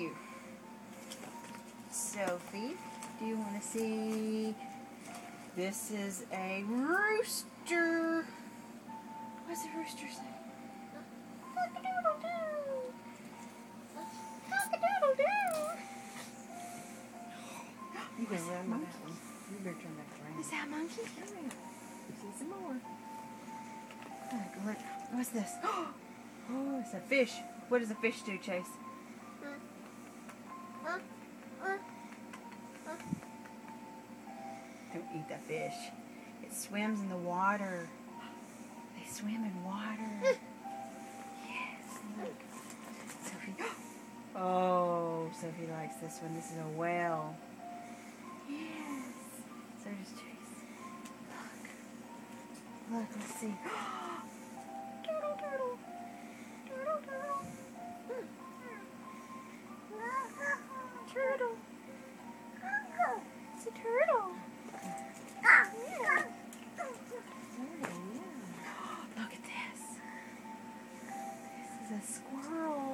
you. Sophie, do you want to see? This is a rooster. What's the rooster say? Cock-a-doodle-doo. Cock-a-doodle-doo. You better run with that one. You better turn back around. Is that a monkey? See some more. Look, what's this? Oh, it's a fish. What does a fish do, Chase? Don't eat that fish. It swims in the water. They swim in water. Yes, look. Sophie. Oh, Sophie likes this one. This is a whale. Yes. So does Chase. Look. Look, let's see. Turtle, turtle. Turtle, turtle. Turtle. It's a turtle. Yeah. Look at this. This is a squirrel.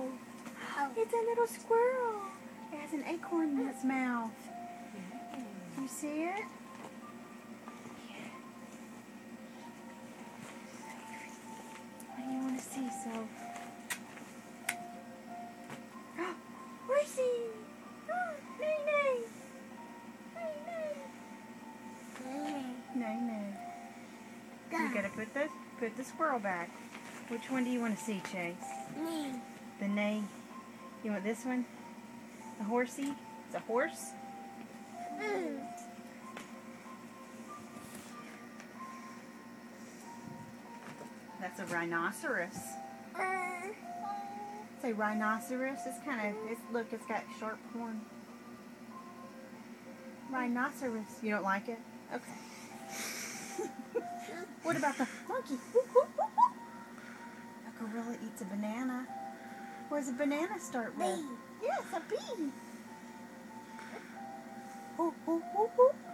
It's a little squirrel. It has an acorn in its mouth. You see it? What do you want to see, Soph? Where's he? Nay, nay. Nay, nay. Nay, nay. You gotta put the squirrel back. Which one do you want to see, Chase? Me. The neigh. You want this one? The horsey? It's a horse? That's a rhinoceros. It's a rhinoceros. It's kind of, look, it's got sharp horn. Rhinoceros. You don't like it? Okay. What about the monkey? A gorilla eats a banana. Where does a banana start with? Bee. Yes, a bee.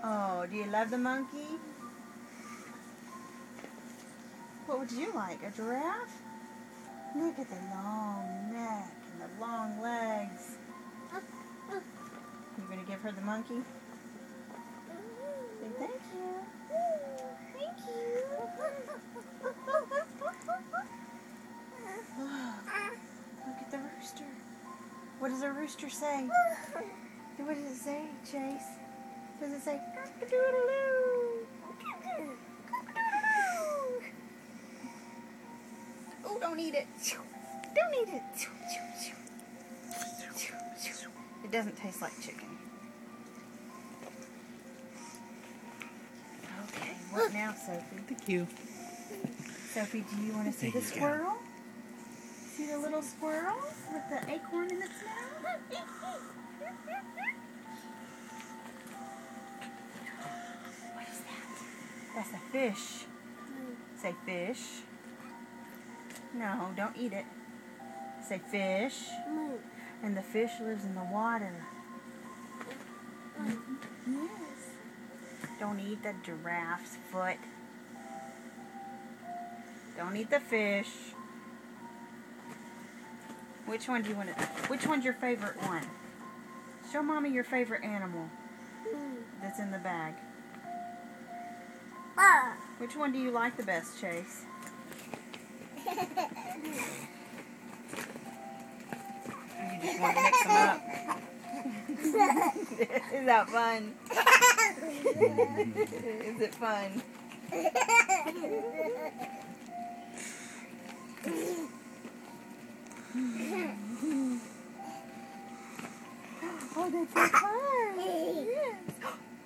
Oh, do you love the monkey? What would you like? A giraffe? Look at the long neck and the long legs. You gonna give her the monkey? Say thank you. Thank you. Look at the rooster. What does a rooster say? What does it say, Chase? Does it say cock-a-doodle-doo? Cock-a-doodle-doo. Oh, don't eat it. Don't eat it. It doesn't taste like chicken. Okay, what now, Sophie? Thank you. Sophie, do you want to see the squirrel? See the little squirrel with the acorn in its mouth? What is that? That's a fish. Say fish. No, don't eat it. Say fish. And the fish lives in the water. Yes. Don't eat the giraffe's foot. Don't eat the fish. Which one do you want to? Which one's your favorite one? Show Mommy your favorite animal that's in the bag. Which one do you like the best, Chase? You just want to mix them up. Is that fun? Is it fun? Oh, that's so fun. Yes.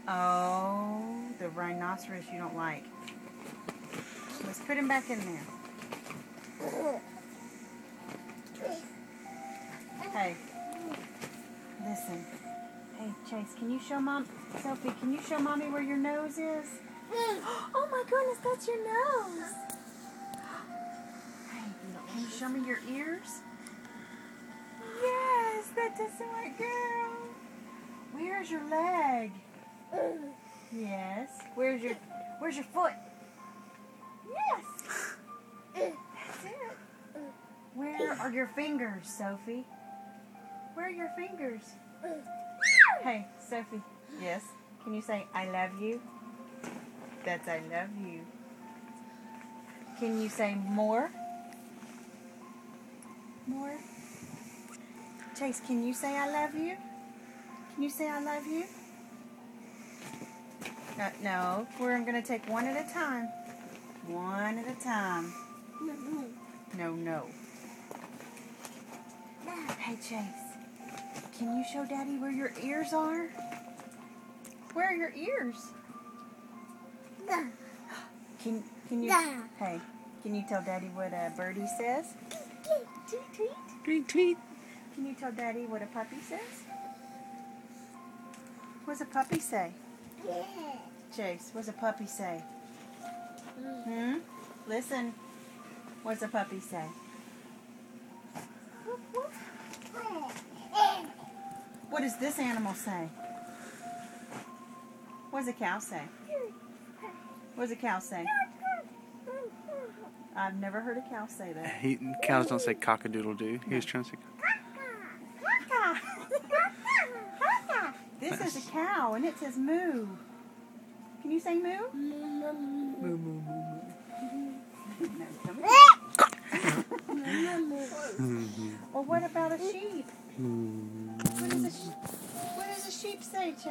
Oh, the rhinoceros you don't like. Let's put him back in there. Hey, listen. Hey, Chase, can you show Sophie, can you show Mommy where your nose is? Oh my goodness, that's your nose. Hey, can you show me your ears? Yes, that's a smart girl. Where's your leg? Yes. Where's your foot? Yes. That's it. Where are your fingers, Sophie? Where are your fingers? Hey, Sophie. Yes? Can you say, I love you? That's I love you. Can you say more? More? Chase, can you say I love you? Can you say I love you? No, we're going to take one at a time. One at a time. No. Hey, Chase, can you show Daddy where your ears are? Where are your ears? Can you? Hey, can you tell Daddy what a birdie says? Tweet, tweet. Tweet, tweet. Can you tell Daddy what a puppy says? What does a puppy say? Chase, what does a puppy say? Listen. What does a puppy say? What does this animal say? What does a cow say? What does a cow say? I've never heard a cow say that. Cows don't say cock-a-doodle-doo. He was trying to say This is a cow, and it says moo. Can you say moo? Moo, moo, moo, moo. No, come Or what about a sheep? What does a sheep say, Chase?